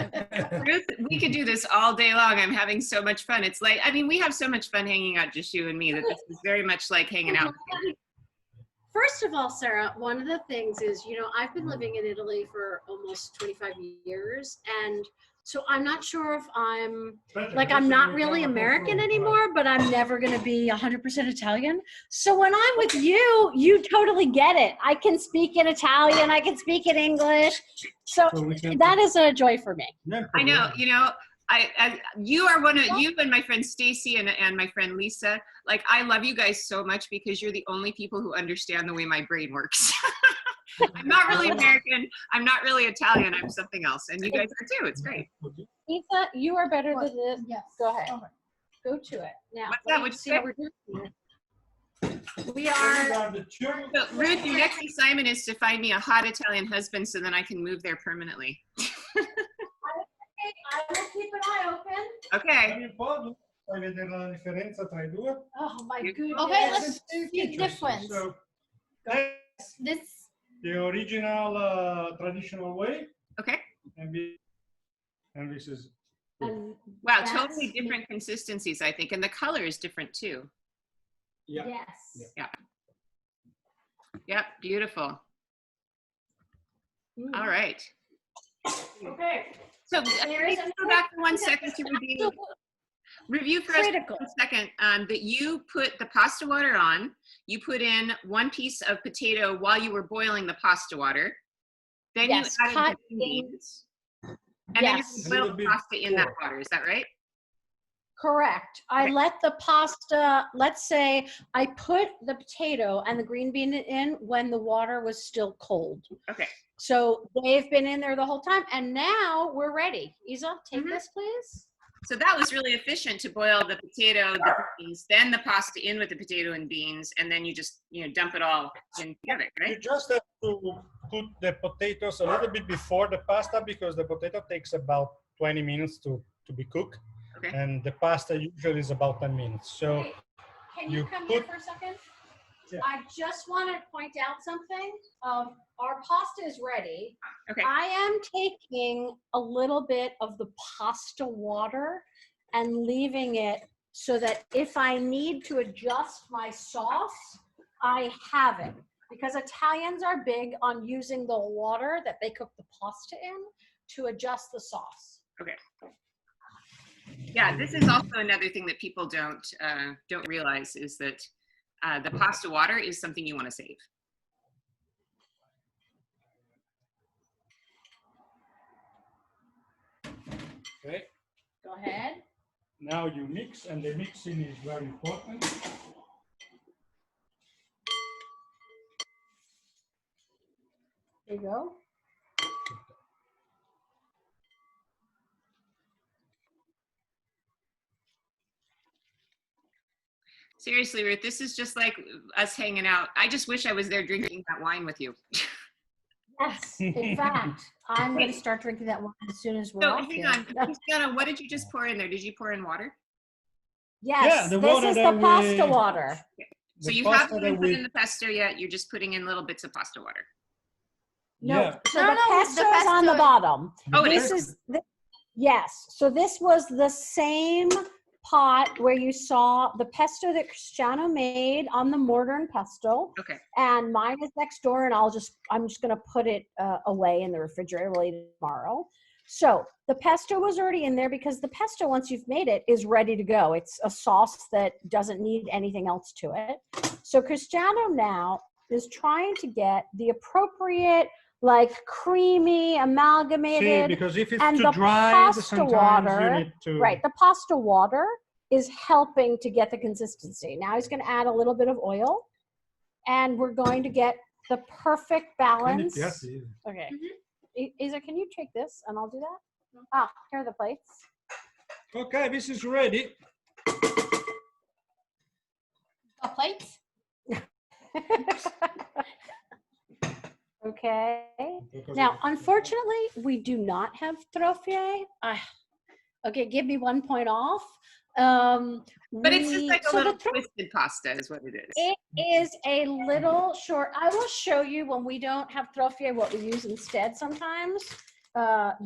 Ruth, we could do this all day long. I'm having so much fun. It's like, I mean, we have so much fun hanging out, just you and me, that this is very much like hanging out. First of all, Sarah, one of the things is, I've been living in Italy for almost 25 years. And so I'm not sure if I'm not really American anymore, but I'm never going to be 100% Italian. So when I'm with you, you totally get it. I can speak in Italian. I can speak in English. So that is a joy for me. I know, you are you and my friend Stacy and my friend Lisa, like, I love you guys so much because you're the only people who understand the way my brain works. I'm not really American. I'm not really Italian. I'm something else. And you guys are too. It's great. Lisa, you are better than this. Yes. Go ahead. Okay. Go to it. Now, What's that? let's see how we're doing. We So, are. Ruth, your next assignment is to find me a hot Italian husband so then I can move there permanently. I will keep an eye open. Okay. Puoi vedere la differenza tra I due? Oh my goodness. Okay, let's see the difference. So, This the original traditional way, Okay. and this is And Wow, that's- totally different consistencies, I think. And the color is different too. yeah. Yes. Yep, beautiful. Mm. All right. Okay. So There is let's go back for 1 second to review for us Critical. for 1 second that you put the pasta water on. You put in 1 piece of potato while you were boiling the pasta water. Then Yes, you added cut the beans. And Yes. then you boiled the pasta in that water. Is that right? Correct. I Okay. let the pasta, let's say I put the potato and the green bean in when the water was still cold. Okay. So they've been in there the whole time. And now we're ready. Isa, take Mhm. this, please. So that was really efficient to boil the potato, the beans, then the pasta in with the potato and beans, and then you just, dump it all in together, You right? just have to put the potatoes a little bit before the pasta because the potato takes about 20 minutes to be cooked. Okay. And the pasta usually is about 10 minutes. So Hey, can you you come here put- for a second? Yeah. I just want to point out something. Our pasta is ready. Okay. I am taking a little bit of the pasta water and leaving it so that if I need to adjust my sauce, I have it. Because Italians are big on using the water that they cook the pasta in to adjust the sauce. Okay. Yeah, this is also another thing that people don't realize is that the pasta water is something you want to save. okay, Go ahead. now you mix, and the mixing is very important. There you go. Seriously, Ruth, this is just like us hanging out. I just wish I was there drinking that wine with you. Yes, in fact, I'm going to start drinking that wine as soon as we're So off hang here. on, Christiana, what did you just pour in there? Did you pour in water? Yes, Yeah, the this water is the that pasta we- water. So The you pasta haven't even that put we- in the pesto yet. You're just putting in little bits of pasta water. No, Yeah. so No, the no, pesto the is on the pesto- bottom. Oh, it This is. Yes. So this was the same pot where you saw the pesto that Cristiano made on the mortar and pestle. Okay. And mine is next door, and I'm just going to put it away in the refrigerator. We'll eat it tomorrow. So the pesto was already in there because the pesto, once you've made it, is ready to go. It's a sauce that doesn't need anything else to it. So Cristiano now is trying to get the appropriate, like creamy, See, amalgamated. because if it's And too the dry, pasta sometimes water, you need to. right, the pasta water is helping to get the consistency. Now he's going to add a little bit of oil, and we're going to get the perfect balance. Yes. Okay. Isa, can you take this and I'll do that? Ah, here are the plates. Okay, this is ready. The plates? Okay. Now, unfortunately, we do not have trophée. Okay, give me 1 point off. But it's just like a so little the twisted pasta is what it is. it is a little short. I will show you when we don't have trophée what we use instead sometimes.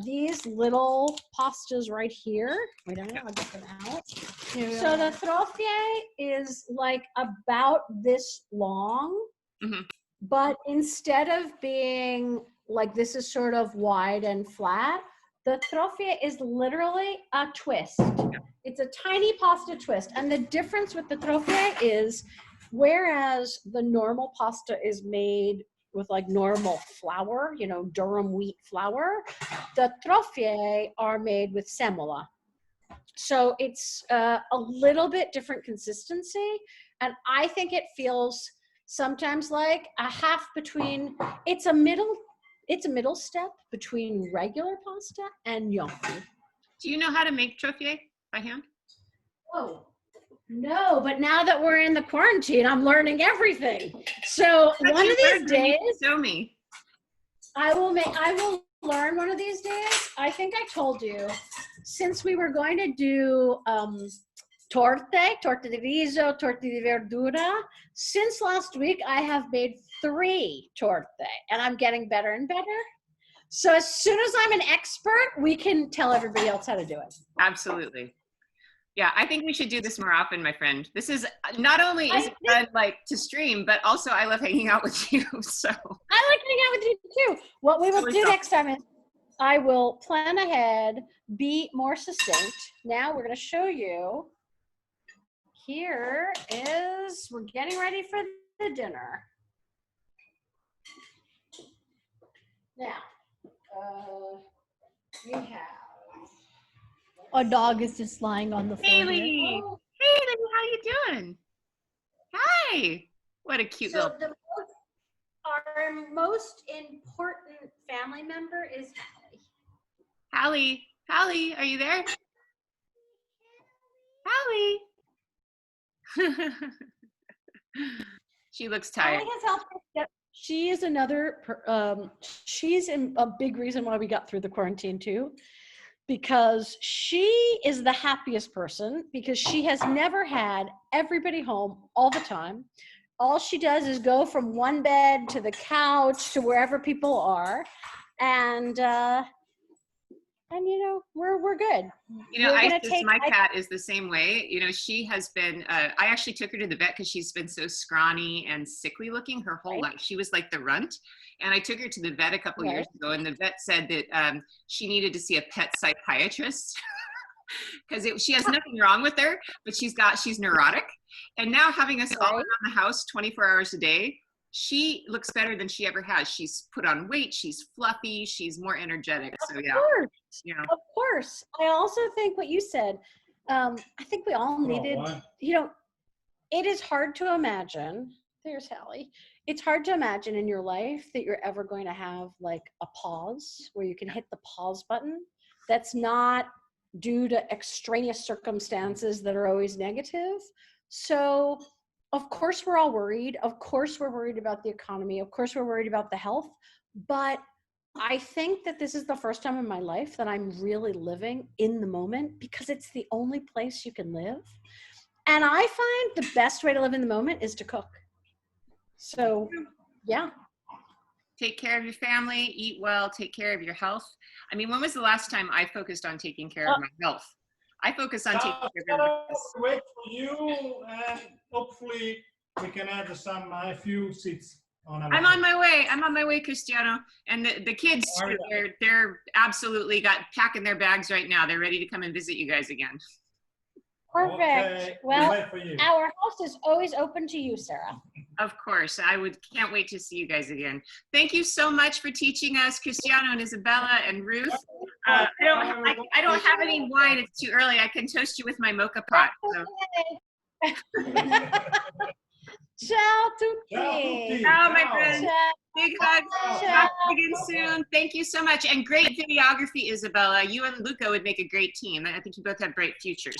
These little pastas right here. Wait a minute, I'll get them out. So the trophée is like about this long, but instead of being like this is sort of wide and flat, the trophée is literally a twist. It's a tiny pasta twist. And the difference with the trophée is, whereas the normal pasta is made with like normal flour, you know, durum wheat flour, the trophée are made with semola. So it's a little bit different consistency. And I think it feels sometimes like a half between, it's a middle step between regular pasta and gnocchi. Do you know how to make trophée by hand? Oh, no, but now that we're in the quarantine, I'm learning everything. So one of these days, show me. I will learn one of these days. I think I told you, since we were going to do torta di riso, torta di verdura, since last week I have made 3 torte, and I'm getting better and better. So as soon as I'm an expert, we can tell everybody else how to do it. Absolutely. Yeah, I think we should do this more often, my friend. This is not only is it fun like to stream, but also I love hanging out with you. So I like hanging out with you too. What we will do next time is I will plan ahead, be more succinct. Now we're going to show you. Here is, we're getting ready for the dinner. Now, we have. A dog is just lying on the floor. Haley, Oh. Haley, how you doing? Hi. What a cute So little. our most important family member is Hallie. Hallie, are you there? Hallie. She looks tired. Allie has helped us get. She is another. She's a big reason why we got through the quarantine too, because she is the happiest person because she has never had everybody home all the time. All she does is go from one bed to the couch to wherever people are, and you know we're good. You know, my I cat is the same way. You know, she has been, I actually took her to the vet because she's been so scrawny and sickly looking her whole life. She was like the runt. And I took her to the vet a couple years ago, and the vet said that she needed to see a pet psychiatrist because she has nothing wrong with her, but she's neurotic. And now having us all around the house 24 hours a day, she looks better than she ever has. She's put on weight. She's fluffy. She's more energetic. So yeah, you know. Of course. I also think what you said, I think we all needed, you know, it is hard to imagine. There's Hallie. It's hard to imagine in your life that you're ever going to have like a pause where you can hit the pause button. That's not due to extraneous circumstances that are always negative. So of course we're all worried. Of course we're worried about the economy. Of course we're worried about the health. But I think that this is the first time in my life that I'm really living in the moment because it's the only place you can live. And I find the best way to live in the moment is to cook. So, yeah. Take care of your family, eat well, take care of your health. I mean, when was the last time I focused on taking care of my health? I focus on taking care of wait for you, and hopefully we can add a few seats. I'm on my way. I'm on my way, Cristiano. And the kids, they're absolutely packing their bags right now. They're ready to come and visit you guys again. Perfect. Okay, Well, wait for you. our house is always open to you, Sarah. Of course, can't wait to see you guys again. Thank you so much for teaching us, Cristiano and Isabella and Ruth. I don't have any wine. It's too early. I can toast you with my mocha pot. So. Ciao tutti. Ciao tutti. Ciao, my Ciao. friends. Ciao. Big hugs. Talk again soon. Thank you so much. And great videography, Isabella. You and Luca would make a great team. I think you both have bright futures.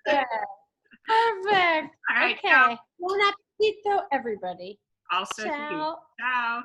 Okay. Perfect. All right. Okay. Ciao. Buon appetito, everybody. Also, to you. Ciao. Ciao.